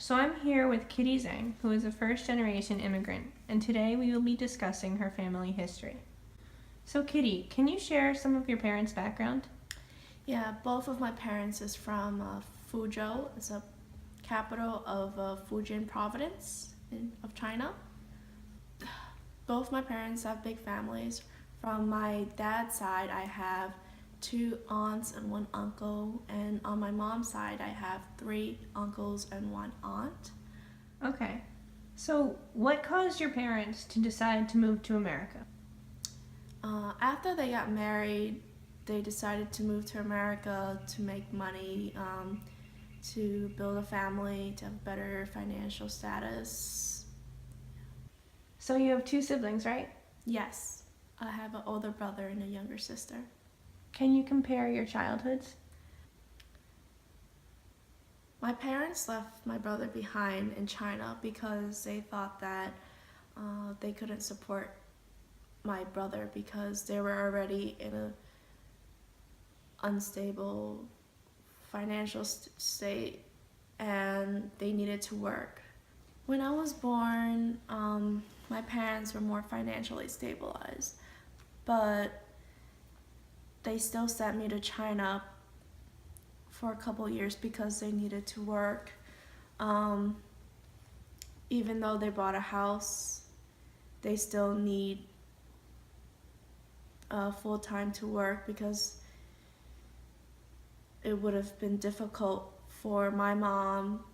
So I'm here with Kitty Zheng, who is a first-generation immigrant, and today we will be discussing her family history. So Kitty, can you share some of your parents' background? Yeah, both of my parents is from Fuzhou. It's a capital of Fujian province of China. Both my parents have big families. From my dad's side, I have two aunts and one uncle, and on my mom's side, I have three uncles and one aunt. Okay. So what caused your parents to decide to move to America? After they got married, they decided to move to America to make money, to build a family, to have better financial status. So you have two siblings, right? Yes, I have an older brother and a younger sister. Can you compare your childhoods? My parents left my brother behind in China because they thought that they couldn't support my brother because they were already in a unstable financial state and they needed to work. When I was born, my parents were more financially stabilized, but they still sent me to China for a couple years because they needed to work. Even though they bought a house, they still need full time to work because it would have been difficult for my mom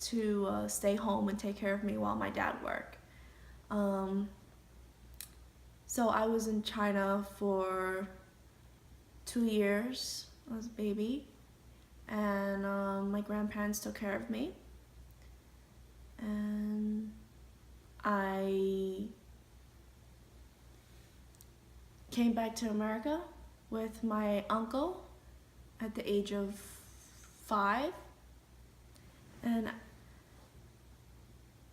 to stay home and take care of me while my dad worked. So I was in China for 2 years. I was a baby, and my grandparents took care of me. And I came back to America with my uncle at the age of 5. And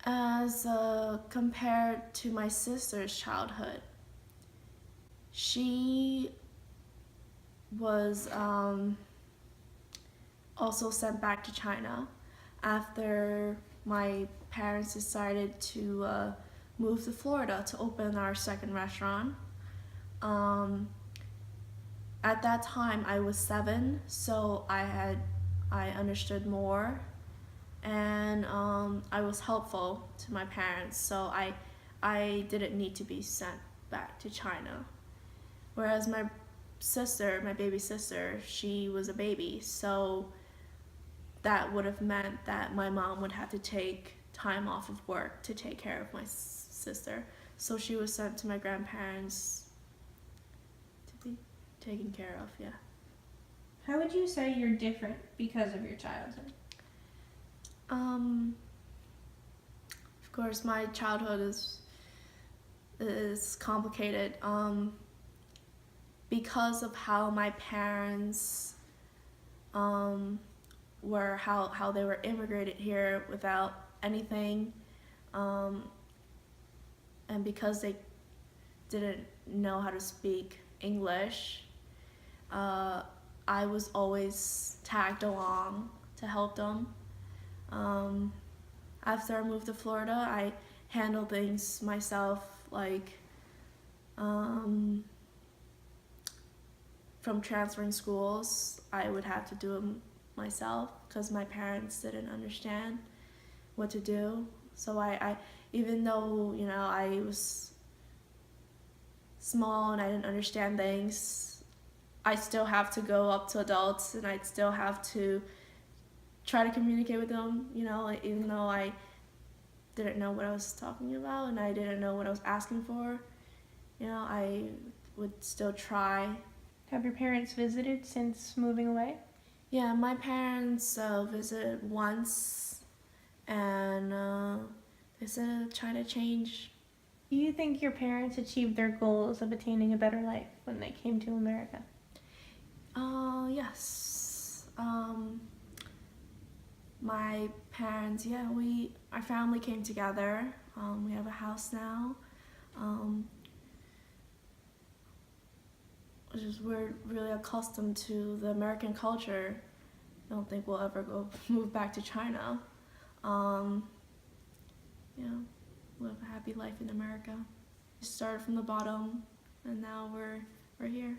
as compared to my sister's childhood, she was also sent back to China after my parents decided to move to Florida to open our second restaurant. At that time I was 7, so I understood more, and I was helpful to my parents, so I didn't need to be sent back to China. Whereas my sister, my baby sister, she was a baby, so that would have meant that my mom would have to take time off of work to take care of my sister. So she was sent to my grandparents to be taken care of, yeah. How would you say you're different because of your childhood? Of course, my childhood is complicated. Because of how my parents were, how they were immigrated here without anything, and because they didn't know how to speak English, I was always tagged along to help them. After I moved to Florida, I handled things myself, like from transferring schools, I would have to do them myself because my parents didn't understand what to do. So I even though I was small and I didn't understand things, I still have to go up to adults and I'd still have to try to communicate with them, even though I didn't know what I was talking about and I didn't know what I was asking for, I would still try. Have your parents visited since moving away? Yeah, my parents visited once, and they said trying to change. Do you think your parents achieved their goals of attaining a better life when they came to America? Yes. My parents, yeah, our family came together. We have a house now. We're really accustomed to the American culture. I don't think we'll ever move back to China. you know, live a happy life in America. Started from the bottom, and now we're here.